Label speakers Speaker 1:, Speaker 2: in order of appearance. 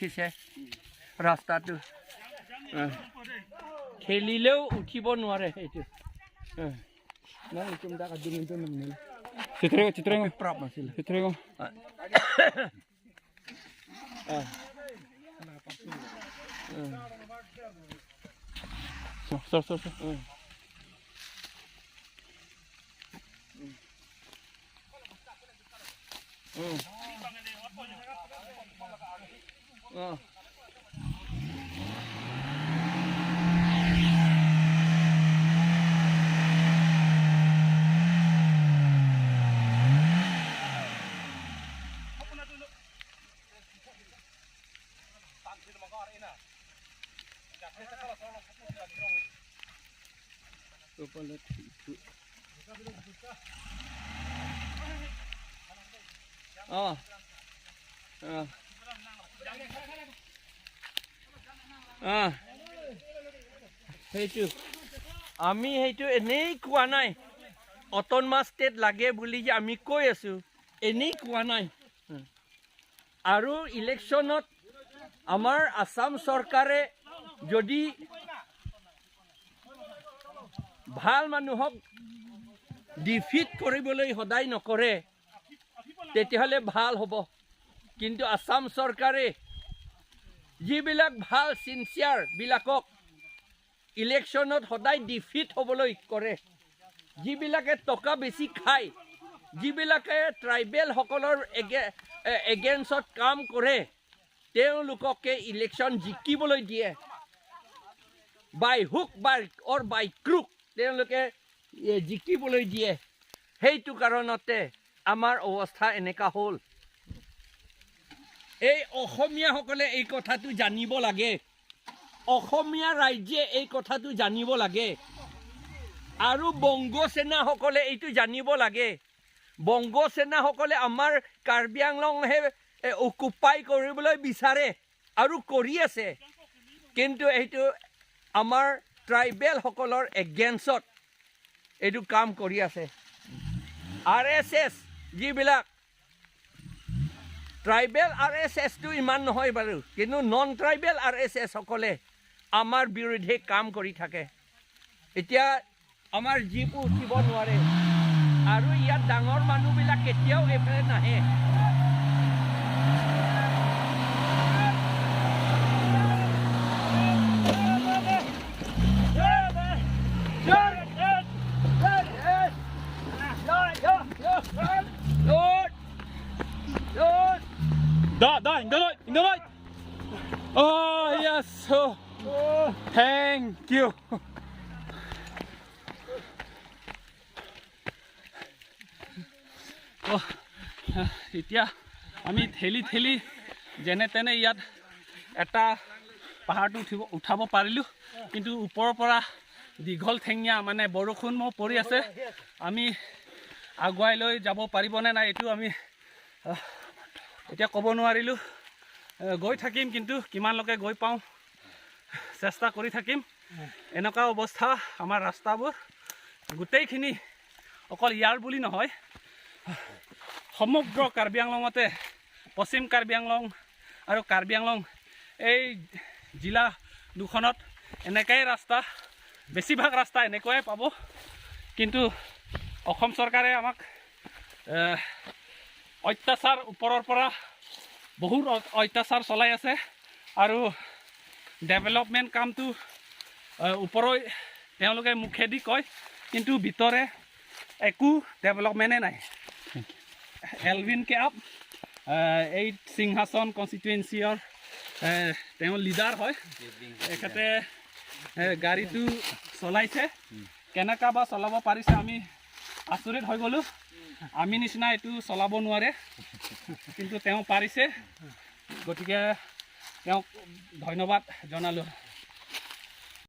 Speaker 1: দেখিছে ৰাস্তাটো খেলিলেও উঠিব নোৱাৰে এইটো নাই চিন্তা কাটি কিন্তু নামিল চিত্ৰে প্ৰপ আছিল চিত্ৰে সৰ সেইটো আমি সেইটো এনেই কোৱা নাই অট'নমাছ ষ্টেট লাগে বুলি যে আমি কৈ আছো এনেই কোৱা নাই আৰু ইলেকশ্যনত আমাৰ আসাম চৰকাৰে যদি ভাল মানুহক ডিফিট কৰিবলৈ সদায় নকৰে তেতিয়াহ'লে ভাল হ'ব কিন্তু আসাম চৰকাৰে যিবিলাক ভাল চিনচিয়াৰ বিলাকক ইলেকশ্যনত সদায় ডিফিট হ'বলৈ কৰে যিবিলাকে টকা বেছি খায় যিবিলাকে ট্ৰাইবেলসকলৰ এগেইনষ্টত কাম কৰে তেওঁলোককে ইলেকশ্যন জিকিবলৈ দিয়ে বাই হুক অৰ বাই ক্ৰুপ তেওঁলোকে জিকিবলৈ দিয়ে সেইটো কাৰণতে আমাৰ অৱস্থা এনেকা হ'ল এই অসমীয়াসকলে এই কথাটো জানিব লাগে অসমীয়া ৰাজ্যে এই কথাটো জানিব লাগে আৰু বংগ সেনাসকলে এইটো জানিব লাগে বংগ সেনাসকলে আমাৰ কাৰ্বি আংলংহে অকুপাই কৰিবলৈ বিচাৰে আৰু কৰি আছে কিন্তু এইটো আমাৰ ট্ৰাইবেলসকলৰ এগেইনষ্টত এইটো কাম কৰি আছে RSS যিবিলাক ট্ৰাইবেল RSSটো ইমান নহয় বাৰু কিন্তু নন ট্ৰাইবেল RSS সকলে আমাৰ বিৰুদ্ধে কাম কৰি থাকে এতিয়া আমাৰ জীপ উঠিব নোৱাৰে আৰু ইয়াত ডাঙৰ মানুহবিলাক কেতিয়াও এইফালে নাহে No. Oh yes, thank you. এতিয়া আমি ঠেলি যেনে তেনে ইয়াত এটা পাহাৰটো উঠাব পাৰিলোঁ কিন্তু ওপৰৰ পৰা দীঘল ঠেঙীয়া মানে বৰষুণ পৰি আছে আমি আগুৱাই লৈ যাব পাৰিবনে নাই এইটো আমি এতিয়া ক'ব নোৱাৰিলোঁ গৈ থাকিম কিন্তু কিমানলৈকে গৈ পাওঁ চেষ্টা কৰি থাকিম এনেকুৱা অৱস্থা আমাৰ ৰাস্তাবোৰ গোটেইখিনি অকল ইয়াৰ বুলি নহয় সমগ্ৰ কাৰ্বি আংলঙতে পশ্চিম কাৰ্বি আংলং আৰু কাৰ্বি আংলং এই জিলা দুখনত এনেকাই ৰাস্তা বেছিভাগ ৰাস্তা এনেকুৱাই পাব কিন্তু অসম চৰকাৰে আমাক অত্যাচাৰ ওপৰৰ পৰা বহুত অত্যাচাৰ চলাই আছে আৰু ডেভেলপমেণ্ট কামটো ওপৰলৈ তেওঁলোকে মুখেদি কয় কিন্তু ভিতৰে একো ডেভেলপমেণ্টে নাই এলভিন কেপ এই সিংহাসন কনষ্টিটুৱেঞ্চিৰ তেওঁ লিডাৰ হয় এখেতে গাড়ীটো চলাইছে কেনেকা বা চলাব পাৰিছে আমি আচৰিত হৈ গ'লোঁ আমি নিচিনা এইটো চলাব নোৱাৰে কিন্তু তেওঁ পাৰিছে গতিকে তেওঁক ধন্যবাদ জনালোঁ